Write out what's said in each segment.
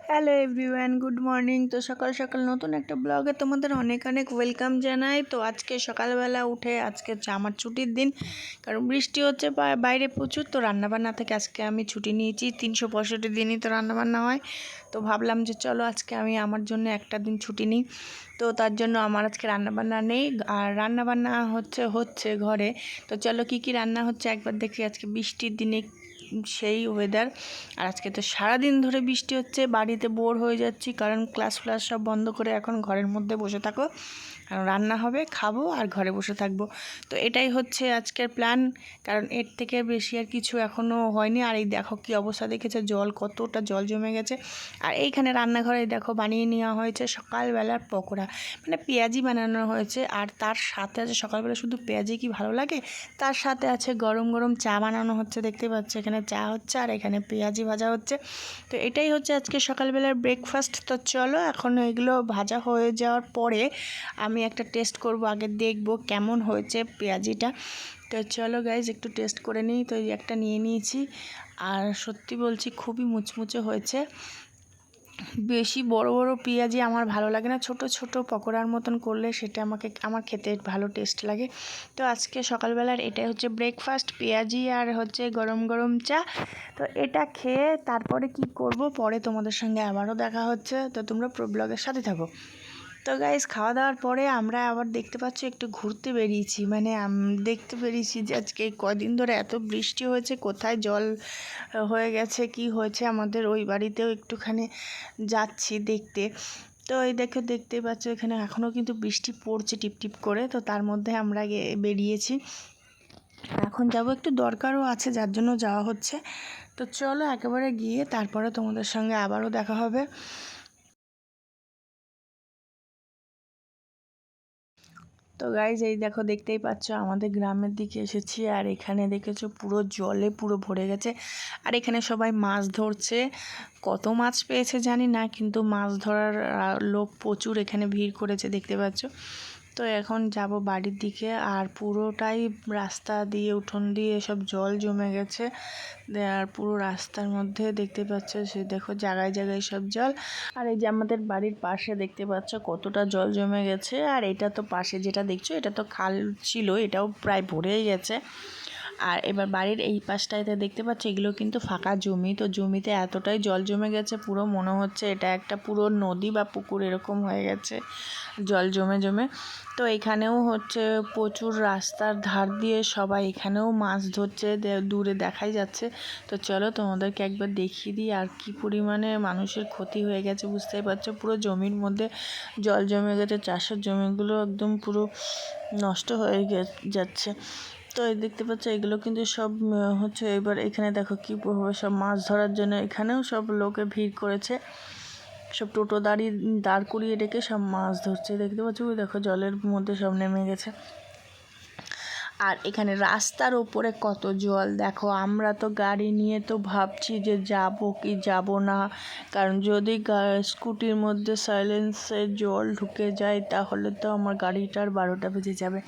Hello everyone, good morning. তো সকাল সকাল নতুন একটা ব্লগে তোমাদের অনেক অনেক ওয়েলকাম জানাই। তো আজকে সকালবেলা উঠে আজকে হচ্ছে আমার ছুটির দিন, কারণ বৃষ্টি হচ্ছে বাইরে প্রচুর। তো রান্নাবান্না থেকে আজকে আমি ছুটি নিয়েছি, 365 দিনই তো রান্নাবান্না হয়। তো ভাবলাম যে চলো আজকে আমি আমার জন্য একটা দিন ছুটি নিই। তো তার জন্য আমার আজকে রান্নাবান্না নেই, আর রান্নাবান্না হচ্ছে ঘরে। তো চলো কী কী রান্না হচ্ছে একবার দেখি। আজকে বৃষ্টির দিনে সেই ওয়েদার, আর আজকে তো সারাদিন ধরে বৃষ্টি হচ্ছে। বাড়িতে বোর হয়ে যাচ্ছি, কারণ ক্লাস ফ্লাস সব বন্ধ করে এখন ঘরের মধ্যে বসে থাকো, কারণ রান্না হবে, খাবো আর ঘরে বসে থাকবো। তো এটাই হচ্ছে আজকের প্ল্যান, কারণ এর থেকে বেশি আর কিছু এখনও হয়নি। আর এই দেখো কী অবস্থা, দেখেছে জল, কতটা জল জমে গেছে। আর এইখানে রান্নাঘরে দেখো বানিয়ে নেওয়া হয়েছে সকালবেলার পকোড়া, মানে পেঁয়াজি বানানো হয়েছে। আর তার সাথে আছে, সকালবেলা শুধু পেঁয়াজি কি ভালো লাগে, তার সাথে আছে গরম গরম চা বানানো হচ্ছে, দেখতে পাচ্ছ এখানে চা হচ্ছে আর এখানে পেঁয়াজি ভাজা হচ্ছে। তো এটাই হচ্ছে আজকে সকালবেলার ব্রেকফাস্ট। তো চলো এখন এগুলো ভাজা হয়ে যাওয়ার পরে আমি একটা টেস্ট করব, আগে দেখব কেমন হয়েছে পেঁয়াজিটা। তো চলো গাইজ একটু টেস্ট করে নিই। তো এই একটা নিয়ে নিয়েছি, আর সত্যি বলছি খুবই মুচমুচে হয়েছে। বেশি বড় বড় পেঁয়াজি আমার ভালো লাগে না, ছোট ছোট পকোড়ার মতন করলে সেটা আমার খেতে ভালো টেস্ট লাগে। তো আজকে সকালবেলার এটাই হচ্ছে ব্রেকফাস্ট, পেঁয়াজি আর হচ্ছে গরম গরম চা। তো এটা খেয়ে তারপরে কি করব পরে তোমাদের সঙ্গে আবারও দেখা হচ্ছে। তো তোমরা ব্লগের সাথে থাকো। তো গাইজ খাওয়া দাওয়ার পরে আমরা আবার দেখতে পাচ্ছি একটু ঘুরতে বেরিয়েছি, মানে দেখতে বেরিয়েছি যে আজকে কদিন ধরে এত বৃষ্টি হয়েছে, কোথায় জল হয়ে গেছে কি হয়েছে আমাদের ওই বাড়িতেও একটুখানি যাচ্ছি দেখতে। তো এই দেখতেই পাচ্ছ এখানে এখনও কিন্তু বৃষ্টি পড়ছে টিপটিপ করে। তো তার মধ্যে আমরা বেরিয়েছি, এখন যাব, একটু দরকারও আছে যার জন্য যাওয়া হচ্ছে। তো চলো একেবারে গিয়ে তারপরে তোমাদের সঙ্গে আবারও দেখা হবে। তো গাইজ এই দেখো দেখতেই পাচ্ছ আমাদের গ্রামের দিকে এসেছি, আর এখানে দেখেছো পুরো জলে পুরো ভরে গেছে। আর এখানে সবাই মাছ ধরছে, কত মাছ পেয়েছে জানি না, কিন্তু মাছ ধরার লোক প্রচুর এখানে ভিড় করেছে দেখতে পাচ্ছ। তো এখন যাব বাড়ির দিকে, আর পুরোটাই রাস্তা দিয়ে উঠোন দিয়ে সব জল জমে গেছে। আর পুরো রাস্তার মধ্যে দেখতে পাচ্ছ সে দেখো জায়গায় জায়গায় সব জল। আর এই যে আমাদের বাড়ির পাশে দেখতে পাচ্ছ কতটা জল জমে গেছে। আর এটা তো পাশে যেটা দেখছো এটা তো খাল ছিল, এটাও প্রায় ভরেই গেছে। আর এবার বাড়ির এই পাশটাতে দেখতে পাচ্ছ এগুলো কিন্তু ফাঁকা জমি। তো জমিতে এতটাই জল জমে গেছে, পুরো মনে হচ্ছে এটা একটা পুরো নদী বা পুকুর এরকম হয়ে গেছে জল জমে জমে। তো এখানেও হচ্ছে প্রচুর রাস্তার ধার দিয়ে সবাই এখানেও মাছ ধরছে, দূরে দেখাই যাচ্ছে। তো চলো তোমাদেরকে একবার দেখিয়ে দিই, আর কি পরিমাণে মানুষের ক্ষতি হয়ে গেছে বুঝতেই পারছো। পুরো জমির মধ্যে জল জমে গেছে, চাষের জমিগুলো একদম পুরো নষ্ট হয়ে যাচ্ছে। তো এই দেখতে পাচ্ছ এগুলো কিন্তু সব হচ্ছে, এবার এখানে দেখো কীভাবে সব মাছ ধরার জন্য এখানেও সব লোকে ভিড় করেছে, সব টোটো দাঁড় করিয়ে রেখে সব মাছ ধরছে দেখতে পাচ্ছ। ওই দেখো জলের মধ্যে সব নেমে গেছে। আর এখানে রাস্তার ওপরে কত জল দেখো। আমরা তো গাড়ি নিয়ে তো ভাবছি যে যাব কি যাব না, কারণ যদি স্কুটির মধ্যে সাইলেন্সে জল ঢুকে যায় তাহলে তো আমার গাড়িটার 12টা বেজে যাবে।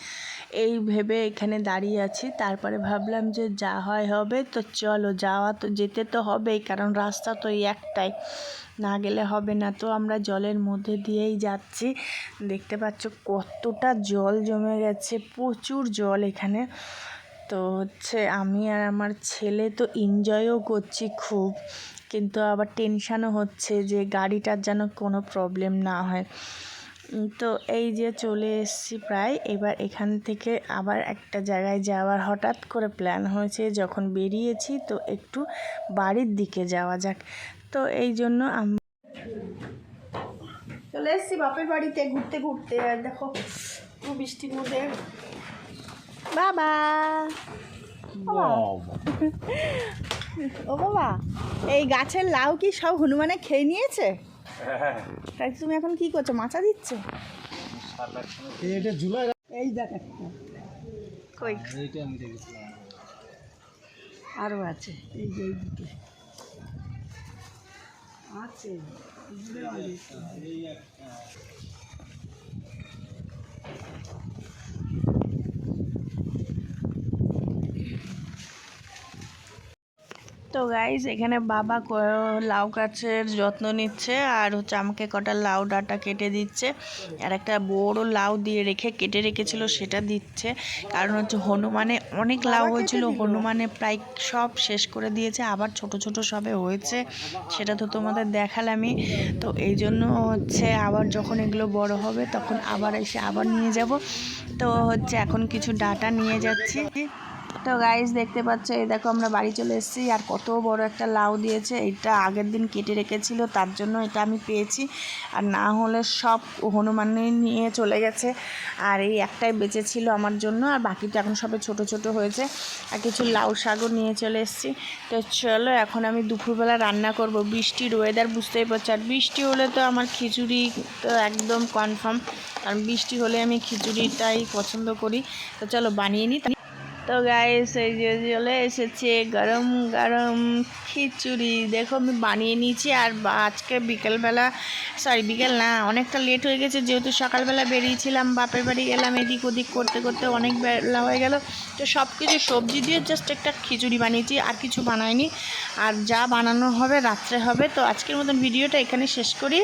এই ভেবে এখানে দাঁড়িয়ে আছি। তারপরে ভাবলাম যে যা হয় হবে, তো চলো যেতে তো হবেই, কারণ রাস্তা তো একটাই, না গেলে হবে না। তো আমরা জলের মধ্যে দিয়েই যাচ্ছি, দেখতে পাচ্ছ কতটা জল জমে গেছে, প্রচুর জল এখানে। তো হচ্ছে আমি আর আমার ছেলে তো এনজয়ও করছি খুব, কিন্তু আবার টেনশানও হচ্ছে যে গাড়িটার যেন কোনো প্রবলেম না হয়। তো এই যে চলে এসেছি প্রায়, এবার এখান থেকে আবার একটা জায়গায় যাওয়ার হঠাৎ করে প্ল্যান হয়েছে, যখন বেরিয়েছি তো একটু বাড়ির দিকে যাওয়া যাক। তো এই জন্য চলে এসেছি বাপের বাড়িতে ঘুরতে ঘুরতে। আর দেখো বৃষ্টির মধ্যে বাবা ও বাবা, এই গাছের লাউ কি সব হনুমানে খেয়ে নিয়েছে? তাই তুমি এখন কি করছো, মাচা দিচ্ছ? এই দেখ কই আরো আছে, এই যে এইদিকে আছে। তো তো গাইস এখানে বাবা লাউ গাছের যত্ন নিচ্ছে আর হচ্ছে আমাকে কটা লাউ ডাঁটা কেটে দিচ্ছে আর একটা বড় লাউ দিয়ে কেটে রেখেছিল সেটা দিচ্ছে। কারণ হচ্ছে হনুমানে অনেক লাউ হয়েছিল, হনুমানে প্রায় সব শেষ করে দিয়েছে, আবার ছোট ছোট সবে হয়েছে, সেটা তো তোমাদের দেখালামই। তো এই জন্য হচ্ছে আবার যখন এগুলো বড় হবে তখন আবার এসে আবার নিয়ে যাব। তো হচ্ছে এখন কিছু ডাঁটা নিয়ে যাচ্ছি। তো গাইস দেখতে পাচ্ছ, এই দেখো আমরা বাড়ি চলে এসেছি আর কত বড় একটা লাউ দিয়েছে। এটা আগের দিন কেটে রেখেছিল, তার জন্য এটা আমি পেয়েছি, আর না হলে সব হনুমানে নিয়ে চলে গেছে। আর এই একটাই বেঁচে ছিল আমার জন্য, আর বাকিটা এখন সবে ছোট ছোট হয়েছে। আর কিছু লাউ শাকও নিয়ে চলে এসেছি। তো চলো এখন আমি দুপুরবেলা রান্না করব। বৃষ্টির ওয়েদার বুঝতেই পারছো, আর বৃষ্টি হলে তো আমার খিচুড়ি তো একদম কনফার্ম, কারণ বৃষ্টি হলে আমি খিচুড়িটাই পছন্দ করি। তো চলো বানিয়ে নিই। তো গাইস এই যে চলে এসেছে গরম গরম খিচুড়ি, দেখো আমি বানিয়ে নিয়েছি। আর আজকে বিকেল না, অনেকটা লেট হয়ে গেছে, যেহেতু সকালবেলা বেরিয়েছিলাম, বাপের বাড়ি গেলাম, এদিক ওদিক করতে করতে অনেক বেলা হয়ে গেল। তো সব কিছু সবজি দিয়ে জাস্ট একটা খিচুড়ি বানিয়েছি, আর কিছু বানাইনি। আর যা বানানো হবে রাত্রে হবে। তো আজকের মতন ভিডিওটা এখানে শেষ করি।